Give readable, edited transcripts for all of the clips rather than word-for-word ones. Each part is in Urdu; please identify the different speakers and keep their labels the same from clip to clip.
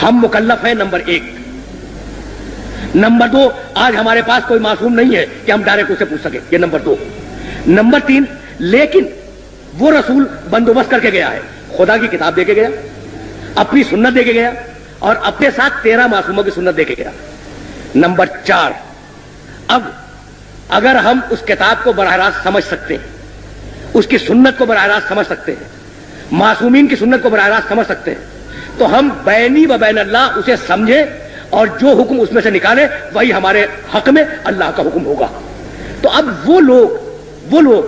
Speaker 1: ہم مکلف ہیں نمبر 1. نمبر 2, آج ہمارے پاس کوئی معصوم نہیں ہے کہ ہم ڈائریکٹ اسے پوچھ سکیں. یہ نمبر 2. نمبر 3, لیکن وہ رسول بندوبست کر کے گیا ہے, خدا کی کتاب دے کے گیا, اپنی سنت دے کے گیا, اور اپنے ساتھ 13 معصوموں کی سنت دے کے گیا. نمبر 4, اب اگر ہم اس کتاب کو براہ راست سمجھ سکتے ہیں, اس کی سنت کو براہ راست سمجھ سکتے ہیں, معصومین کی سنت کو براہ راست سمجھ سکتے ہیں, تو ہم بینی و بین اللہ اسے سمجھیں اور جو حکم اس میں سے نکالے وہی ہمارے حق میں اللہ کا حکم ہوگا. تو اب وہ لوگ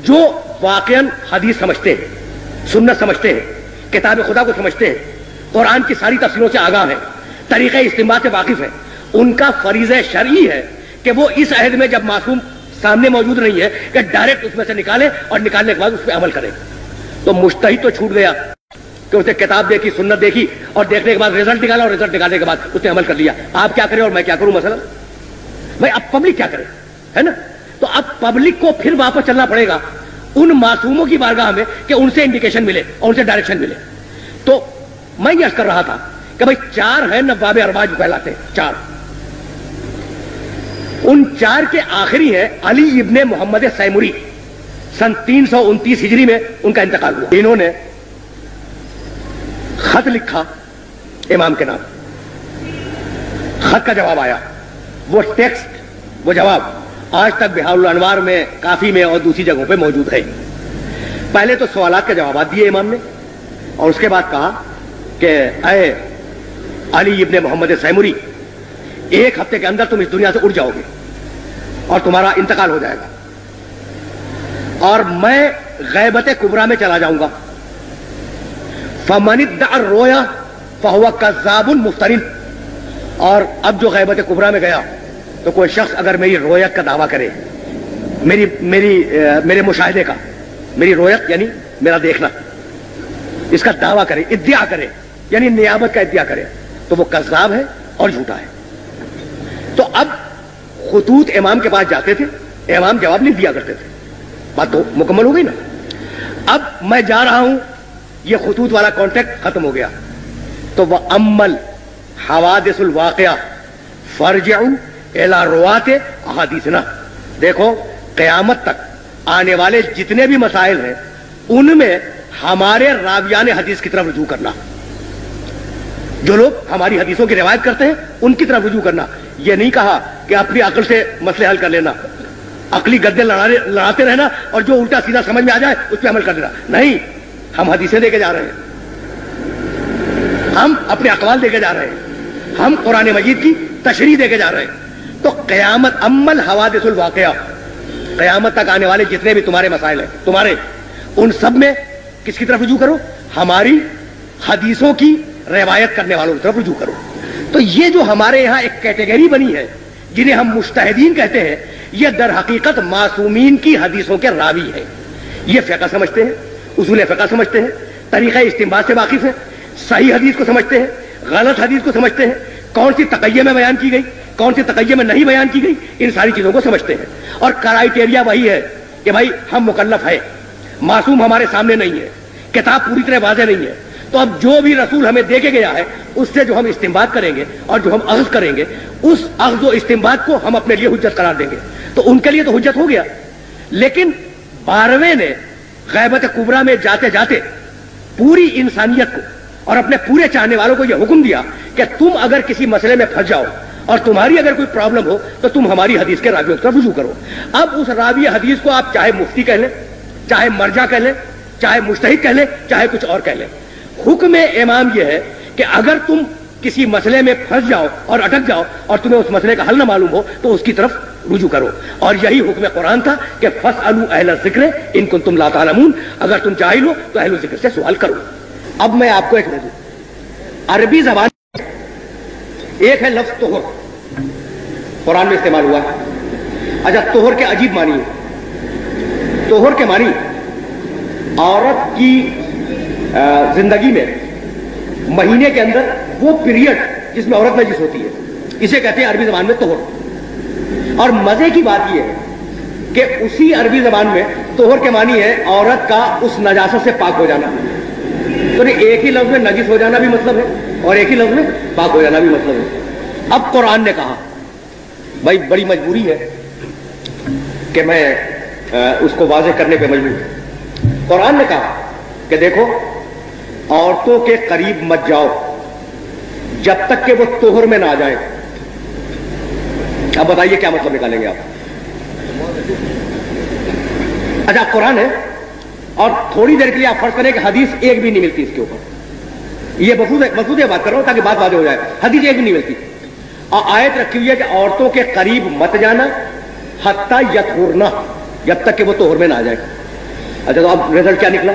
Speaker 1: جو واقعاً حدیث سمجھتے ہیں, سنت سمجھتے ہیں, کتاب خدا کو سمجھتے ہیں, قرآن کی ساری تفسیروں سے آگاہ ہیں, طریقہ استنباط سے واقف ہیں, ان کا فریضہ شرعی ہے کہ وہ اس عہد میں جب معصوم سامنے موجود نہیں ہے کہ ڈائریکٹ اس میں سے نکالے اور نکالنے کے بعد اس پہ عمل کرے. تو مجتہد تو چھوٹ گیا کہ اسے کتاب دیکھی, سنت دیکھی, اور دیکھنے کے بعد رزلٹ نکالا, اور رزلٹ نکالنے کے بعد اس نے عمل کر لیا. آپ کیا کریں اور میں کیا کروں مثلا؟ بھائی اب پبلک کیا کرے, ہے نا؟ تو اب پبلک کو پھر واپس چلنا پڑے گا ان معصوموں کی بارگاہ میں کہ ان سے انڈیکیشن ملے اور ان سے ڈائریکشن ملے. تو میں یہ عرض کر رہا تھا کہ بھائی 4 ہیں نواب ارباز کہلاتے ہیں, 4. ان 4 کے آخری ہے علی ابن محمد سیمری, سن 329 ہجری میں ان کا انتقال ہوا. انہوں نے خط لکھا امام کے نام, خط کا جواب آیا, وہ ٹیکسٹ, وہ جواب آج تک بہار الانوار میں, کافی میں اور دوسری جگہوں پہ موجود ہے. پہلے تو سوالات کے جوابات دیے امام نے, اور اس کے بعد کہا کہ اے علی ابن محمد سیمری, 1 ہفتے کے اندر تم اس دنیا سے اٹھ جاؤ گے اور تمہارا انتقال ہو جائے گا, اور میں غیبت کبریٰ میں چلا جاؤں گا. فمن ادعى الرؤيا فهو كذاب مفتر. اور اب جو غیبت کبریٰ میں گیا تو کوئی شخص اگر میری رویت کا دعویٰ کرے, میرے مشاہدے کا, میری رویت یعنی میرا دیکھنا, اس کا دعویٰ کرے, ادعا کرے یعنی نیابت کا ادعا کرے, تو وہ کذاب ہے اور جھوٹا ہے. تو اب خطوط امام کے پاس جاتے تھے, امام جواب نہیں دیا کرتے تھے. بات تو مکمل ہو گئی نا. اب میں جا رہا ہوں, یہ خطوط والا کانٹیکٹ ختم ہو گیا. تو وہ عمل حوادث الواقعہ فرجعوا الی روات احادیثنا, دیکھو قیامت تک آنے والے جتنے بھی مسائل ہیں ان میں ہمارے راویان حدیث کی طرف رجوع کرنا, جو لوگ ہماری حدیثوں کی روایت کرتے ہیں ان کی طرف رجوع کرنا. یہ نہیں کہا کہ اپنی عقل سے مسئلے حل کر لینا, عقلی گدے لڑاتے رہنا اور جو الٹا سیدھا سمجھ میں آ جائے اس پہ عمل کر دینا. نہیں, ہم حدیثیں دے کے جا رہے ہیں, ہم اپنے اقوال دے کے جا رہے ہیں, ہم قرآن مجید کی تشریح دے کے جا رہے ہیں. تو قیامت عمل حوادث الواقعہ, قیامت تک آنے والے جتنے بھی تمہارے مسائل ہیں تمہارے, ان سب میں کس کی طرف رجوع کرو؟ ہماری حدیثوں کی روایت کرنے والوں کی طرف رجوع کرو. تو یہ جو ہمارے یہاں ایک کیٹیگری بنی ہے جنہیں ہم مجتہدین کہتے ہیں, یہ در حقیقت معصومین کی حدیثوں کے راوی ہیں. یہ فقہ سمجھتے ہیں, اصول فقہ سمجھتے ہیں, طریقہ استنباط سے واقف ہیں, صحیح حدیث کو سمجھتے ہیں, غلط حدیث کو سمجھتے ہیں, کون سی تقیہ میں بیان کی گئی, کون سی تقیہ میں نہیں بیان کی گئی, ان ساری چیزوں کو سمجھتے ہیں. اور کرائیٹیریا وہی ہے کہ بھائی ہم مکلف ہیں, معصوم ہمارے سامنے نہیں ہے, کتاب پوری طرح واضح نہیں ہے. تو اب جو بھی رسول ہمیں دے کے گیا ہے اس سے جو ہم استنباط کریں گے اور جو ہم اخذ کریں گے, اس اخذ و استنباط کو ہم اپنے لیے حجت قرار دیں گے. تو ان کے لیے تو حجت ہو گیا. لیکن 12ویں نے غیبت کبریٰ میں جاتے جاتے پوری انسانیت کو اور اپنے پورے چاہنے والوں کو یہ حکم دیا کہ تم اگر کسی مسئلے میں پھنس جاؤ اور تمہاری اگر کوئی پرابلم ہو تو تم ہماری حدیث کے راویوں کی طرف رجوع کرو. اب اس راوی حدیث کو آپ چاہے مفتی کہہ لیں, چاہے مرجع کہہ لیں, چاہے مجتہد کہہ لیں, چاہے کچھ اور کہہ لیں. حکم امام یہ ہے کہ اگر تم کسی مسئلے میں پھنس جاؤ اور اٹک جاؤ اور تمہیں اس مسئلے کا حل نہ معلوم ہو تو اس کی طرف رجوع کرو. اور یہی حکم قرآن تھا کہ فاسألوا اہل الذکر ان کنتم لا تعلمون, اگر تم جاہل ہو تو اہل الذکر سے سوال کرو. اب میں آپ کو ایک موضوع, عربی زبان ایک ہے لفظ طہر, قرآن میں استعمال ہوا ہے. اچھا, طہر کے عجیب معنی ہے. طہر کے معنی عورت کی زندگی میں مہینے کے اندر وہ پیریڈ جس میں عورت نجس ہوتی ہے, اسے کہتے ہیں عربی زبان میں طہر. اور مزے کی بات یہ ہے کہ اسی عربی زبان میں طہر کے معنی ہے عورت کا اس نجاست سے پاک ہو جانا. تو ایک ہی لفظ میں نجس ہو جانا بھی مطلب ہے اور ایک ہی لفظ میں پاک ہو جانا بھی مطلب ہے۔ اب قرآن نے کہا، بھائی بڑی مجبوری ہے کہ میں اس کو واضح کرنے پہ مجبور ہوں۔ قرآن نے کہا کہ دیکھو عورتوں کے قریب مت جاؤ جب تک کہ وہ طہر میں نہ آ جائیں۔ اب بتائیے کیا مطلب نکالیں گے آپ؟ اچھا قرآن ہے اور تھوڑی دیر کے لیے آپ فرض کریں کہ حدیث ایک بھی نہیں ملتی اس کے اوپر، یہ مقصود بات کر رہا ہوں تاکہ بات واضح ہو جائے، حدیث ایک بھی نہیں ملتی، اور آیت رکھی ہوئی ہے کہ عورتوں کے قریب مت جانا حتی یطہرنا، جب تک کہ وہ طہر میں نہ آ جائے۔ اچھا تو اب رزلٹ کیا نکلا؟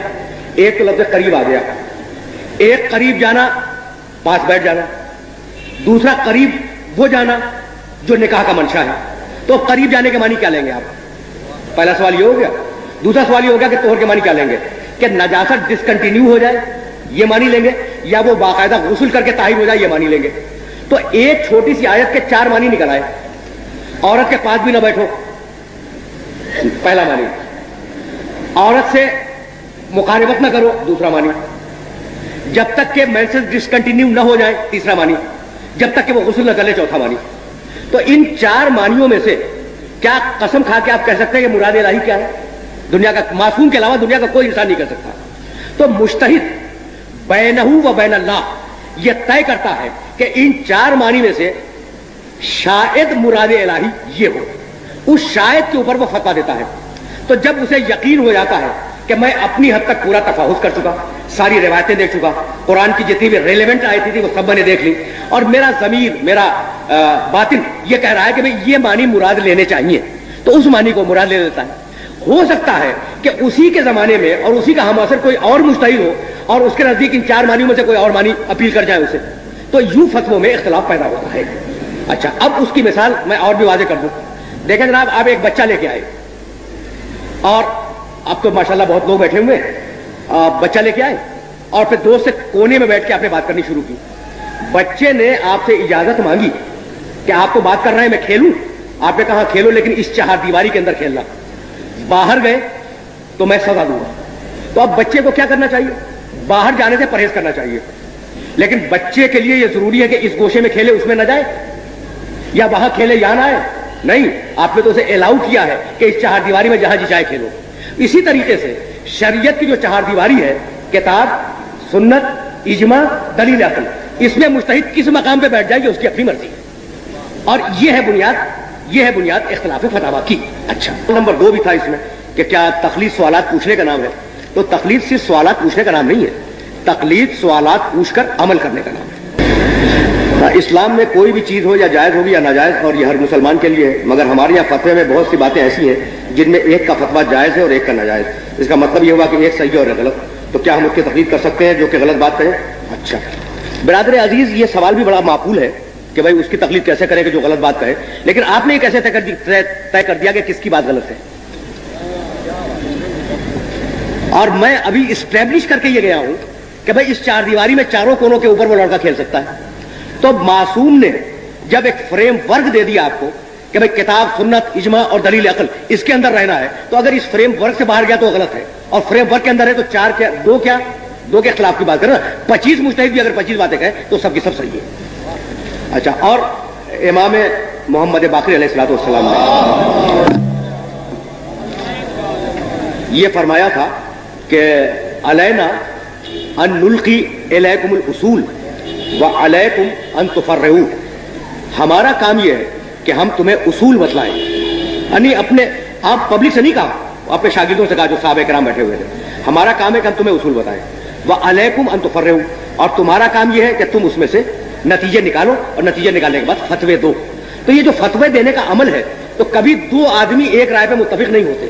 Speaker 1: ایک تو لفظ قریب آ گیا، ایک قریب جانا پاس بیٹھ جانا، دوسرا قریب وہ جانا جو نکاح کا منشا ہے۔ تو قریب جانے کے معنی کیا لیں گے آپ؟ پہلا سوال یہ ہو گیا۔ دوسرا سوال یہ ہو گیا کہ طہر کے معنی کیا لیں گے؟ کہ نجاست ڈسکنٹینیو ہو جائے یہ معنی لیں گے، یا وہ باقاعدہ غسل کر کے طاہر ہو جائے یہ معنی لیں گے؟ تو ایک چھوٹی سی آیت کے 4 معنی نکل آئے۔ عورت کے پاس بھی نہ بیٹھو پہلا معنی، عورت سے مقاربت نہ کرو دوسرا معنی، جب تک کہ مینسز ڈسکنٹینیو نہ ہو جائے تیسرا معنی، جب تک کہ وہ غسل نہ کر لے چوتھا معنی۔ تو ان 4 معنیوں میں سے کیا قسم کھا کے آپ کہہ سکتے ہیں کہ مراد الہی کیا ہے؟ دنیا کا معصوم کے علاوہ دنیا کا کوئی انسان نہیں کر سکتا۔ تو مجتہد بینہ و بین اللہ یہ طے کرتا ہے کہ ان 4 معنی میں سے شاید مراد الہی یہ ہو، اس شاید کے اوپر وہ فتویٰ دیتا ہے۔ تو جب اسے یقین ہو جاتا ہے کہ میں اپنی حد تک پورا تفاحص کر چکا، ساری روایتیں دیکھ چکا، قرآن کی جتنی بھی ریلیونٹ آئی تھی وہ سب میں نے دیکھ لی، اور میرا ضمیر میرا باطن یہ کہہ رہا ہے کہ یہ معنی مراد لینے چاہیے، تو اس معنی کو مراد لے لیتا ہے۔ ہو سکتا ہے کہ اسی کے زمانے میں اور اسی کا ہم اثر کوئی اور مجتہد ہو اور اس کے نزدیک ان 4 معنیوں میں سے کوئی اور معنی اپیل کر جائے اسے، تو یوں فتووں میں اختلاف پیدا ہوتا ہے۔ اچھا اب اس کی مثال میں اور بھی واضح کر دوں۔ دیکھیں جناب، آپ ایک بچہ لے کے آئے اور اب تو ماشاءاللہ بہت لوگ بیٹھے ہوئے، بچہ لے کے آئے اور پھر دوست سے کونے میں بیٹھ کے آپ نے بات کرنی شروع کی۔ بچے نے آپ سے اجازت مانگی کہ آپ کو بات کر رہے ہیں میں کھیلوں، آپ نے کہا کھیلو لیکن اس 4 دیواری کے اندر کھیلنا، باہر گئے تو میں سزا دوں گا۔ تو اب بچے کو کیا کرنا چاہیے؟ باہر جانے سے پرہیز کرنا چاہیے، لیکن بچے کے لیے یہ ضروری ہے کہ اس گوشے میں کھیلے اس میں نہ جائے، یا وہاں کھیلے یہاں نہ آئے؟ نہیں، آپ نے تو اسے الاؤ کیا ہے کہ اس 4 دیواری میں جہاں جی چاہے کھیلو۔ اسی طریقے سے شریعت کی جو 4 دیواری ہے، کتاب، سنت، اجماع، دلیل عقل، اس میں مجتہد کس مقام پہ بیٹھ جائے گی اس کی اپنی مرضی ہے، اور یہ ہے بنیاد اختلاف فتاویٰ کی۔ اچھا نمبر 2 بھی تھا اس میں کہ کیا تقلید سوالات پوچھنے کا نام ہے؟ تو تقلید صرف سوالات پوچھنے کا نام نہیں ہے، تقلید سوالات پوچھ کر عمل کرنے کا نام ہے۔ اسلام میں کوئی بھی چیز ہو یا جائز ہوگی یا ناجائز، اور یہ ہر مسلمان کے لیے ہے، مگر ہمارے یہاں فتوے میں بہت سی باتیں ایسی ہیں جن میں ایک کا فتویٰ جائز ہے اور ایک کا ناجائز۔ اس کا مطلب یہ ہوا کہ ایک صحیح ہے اور ایک غلط، تو کیا ہم اس کی تقلید کر سکتے ہیں جو کہ غلط بات کہے؟ اچھا برادر عزیز، یہ سوال بھی بڑا معقول ہے کہ بھائی اس کی تقلید کیسے کرے کہ جو غلط بات کہے، لیکن آپ نے یہ کیسے طے کر دیا کہ کس کی بات غلط ہے؟ اور میں ابھی اسٹیبلش کر کے یہ گیا ہوں کہ بھائی اس 4 دیواری میں چاروں کونوں کے اوپر وہ لڑکا کھیل سکتا ہے۔ تو معصوم نے جب ایک فریم ورک دے دیا آپ کو کہ بھائی کتاب، سنت، اجماع اور دلیل عقل اس کے اندر رہنا ہے، تو اگر اس فریم ورک سے باہر گیا تو غلط ہے، اور فریم ورک کے اندر ہے تو 4 کیا 2 کے خلاف کی بات کرنا، 25 مجتہد بھی اگر 25 باتیں کہیں تو سب کی سب صحیح ہے۔ اچھا، اور امام محمد باقر علیہ السلام نے یہ فرمایا تھا کہ علینا ان نلقی الیکم الاصول وعلیکم ان تفرعوا، ہمارا کام یہ ہے کہ ہم تمہیں اصول بتلائیں، یعنی اپنے آپ پبلک سے نہیں کہا، اپنے شاگردوں سے کہا جو صحابہ کرام بیٹھے ہوئے تھے، ہمارا کام ہے کہ ہم تمہیں اصول بتائیں، وعلیکم ان تفرعوا، اور تمہارا کام یہ ہے کہ تم اس میں سے نتیجے نکالو اور نتیجے نکالنے کے بعد فتوے دو۔ تو یہ جو فتوے دینے کا عمل ہے تو کبھی 2 آدمی ایک رائے پہ متفق نہیں ہوتے،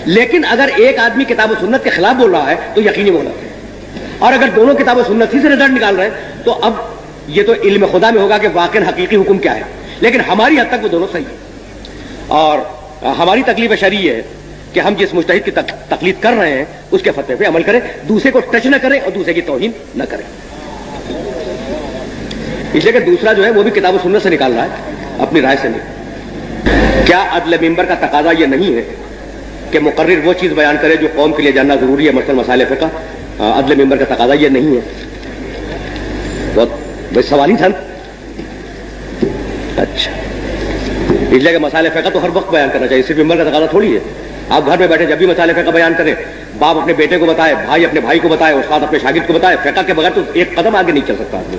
Speaker 1: لیکن اگر ایک آدمی کتاب و سنت کے خلاف بول رہا ہے تو یقینی وہ غلط ہے، اور اگر دونوں کتاب و سنت ہی سے رزلٹ نکال رہے ہیں تو اب یہ تو علم خدا میں ہوگا کہ واقعی حقیقی حکم کیا ہے، لیکن ہماری حد تک وہ دونوں صحیح ہیں، اور ہماری تکلیف شرعی یہ ہے کہ ہم جس مجتہد کی تقلید کر رہے ہیں اس کے فتوے پہ عمل کریں، دوسرے کو ٹچ نہ کریں اور دوسرے کی توہین نہ کریں، اس لیے کہ دوسرا جو ہے وہ بھی کتاب و سنت سے نکال رہا ہے، اپنی رائے سے نہیں۔ کیا عدل ممبر کا تقاضا یہ نہیں ہے کہ مقرر وہ چیز بیان کرے جو قوم کے لیے جاننا ضروری ہے، مثلا مسائل فقہ؟ عدل ممبر کا تقاضا یہ نہیں ہے، بہت بھائی سوال ہی تھا. اچھا اس لیے کہ مسائل فقہ تو ہر وقت بیان کرنا چاہیے, صرف ممبر کا تقاضا تھوڑی ہے. آپ گھر میں بیٹھے جب بھی مسائل فقہ بیان کریں, باپ اپنے بیٹے کو بتائے, بھائی اپنے بھائی کو بتائے, استاد اپنے شاگرد کو بتائے, فقہ کے بغیر تو ایک قدم آگے نہیں چل سکتا آدمی.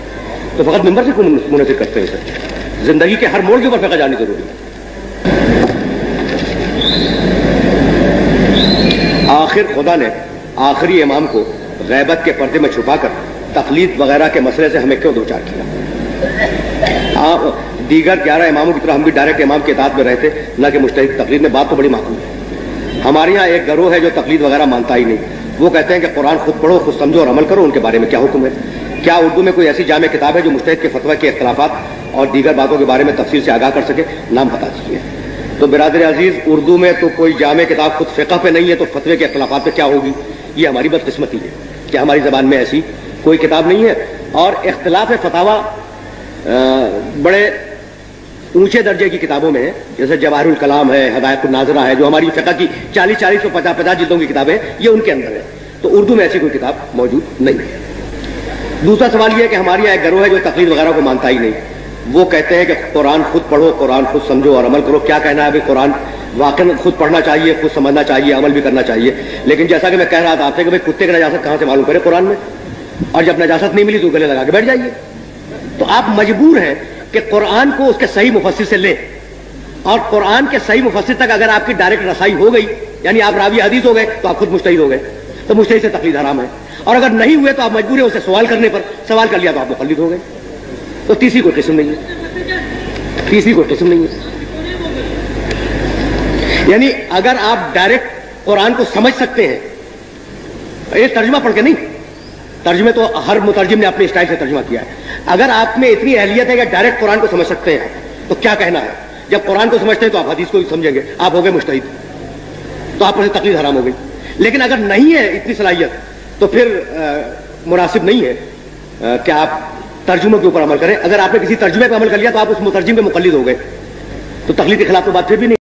Speaker 1: تو فقط ممبر سے کیوں منحصر کرتے ہیں سر؟ زندگی کے ہر موڑ کے اوپر فقہ جاننی ضروری ہے. آخر خدا نے آخری امام کو غیبت کے پردے میں چھپا کر تقلید وغیرہ کے مسئلے سے ہمیں کیوں دوچار کیا؟ آپ دیگر 11 اماموں کی طرح ہم بھی ڈائریکٹ امام کے اطاعت میں رہتے, نہ کہ مجتہد تقلید میں. بات تو بڑی معقول ہے. ہمارے یہاں ایک گروہ ہے جو تقلید وغیرہ مانتا ہی نہیں. وہ کہتے ہیں کہ قرآن خود پڑھو, خود سمجھو اور عمل کرو. ان کے بارے میں کیا حکم ہے؟ کیا اردو میں کوئی ایسی جامع کتاب ہے جو مجتہد کے فتویٰ کے اختلافات اور دیگر باتوں کے بارے میں تفصیل سے آگاہ کر سکے؟ نام بتا دیجیے. تو برادر عزیز, اردو میں تو کوئی جامع کتاب خود فقہ پہ نہیں ہے, تو فتوے کے اختلافات پہ کیا ہوگی؟ یہ ہماری بدقسمتی ہے کہ ہماری زبان میں ایسی کوئی کتاب نہیں ہے. اور اختلاف فتاویٰ بڑے اونچے درجے کی کتابوں میں ہے, جیسے جواہر الکلام ہے, ہدایت الناظرہ ہے, جو ہماری فقہ کی 40 و 50 جلدوں کی کتابیں ہیں, یہ ان کے اندر ہے. تو اردو میں ایسی کوئی کتاب موجود نہیں ہے. دوسرا سوال یہ ہے کہ ہمارے یہاں ایک گروہ ہے جو تقلید وغیرہ کو مانتا ہی نہیں. وہ کہتے ہیں کہ قرآن خود پڑھو, قرآن خود سمجھو اور عمل کرو. کیا کہنا ہے ابھی؟ قرآن واقعی خود پڑھنا چاہیے, خود سمجھنا چاہیے, عمل بھی کرنا چاہیے. لیکن جیسا کہ میں کہہ رہا تھا آپ سے کہ بھائی کتے کی نجاست کہاں سے معلوم کرے قرآن میں؟ اور جب نجاست نہیں ملی تو گلے لگا کے بیٹھ جائیے. تو آپ مجبور ہیں کہ قرآن کو اس کے صحیح مفسر سے لیں, اور قرآن کے صحیح مفسر تک اگر آپ کی ڈائریکٹ رسائی ہو گئی, یعنی آپ راوی حدیث ہو گئے, تو آپ خود مجتہد ہو گئے. تو مجتہد سے تقلید حرام ہے. اور اگر نہیں ہوئے تو آپ مجبور ہیں اسے سوال کرنے پر. سوال کر لیا تو آپ مقلد ہو گئے. تو تیسری کوئی قسم نہیں ہے, تیسری کوئی قسم نہیں ہے. یعنی اگر آپ ڈائریکٹ قرآن کو سمجھ سکتے ہیں, یہ ترجمہ پڑھ کے نہیں, ترجمے تو ہر مترجم نے اپنے اسٹائل سے ترجمہ کیا ہے. اگر آپ میں اتنی اہلیت ہے کہ ڈائریکٹ قرآن کو سمجھ سکتے ہیں, تو کیا کہنا ہے؟ جب قرآن کو سمجھتے ہیں تو آپ حدیث کو سمجھیں گے, آپ ہو گئے مجتہد, تو آپ پر سے تقلید حرام ہو گئی. لیکن اگر نہیں ہے اتنی صلاحیت, تو پھر مناسب نہیں ہے کہ آپ ترجموں کے اوپر عمل کریں. اگر آپ نے کسی ترجمے پہ عمل کر لیا تو آپ اس مترجم کے مقلد ہو گئے, تو تقلید کے خلاف تو بات پھر بھی نہیں.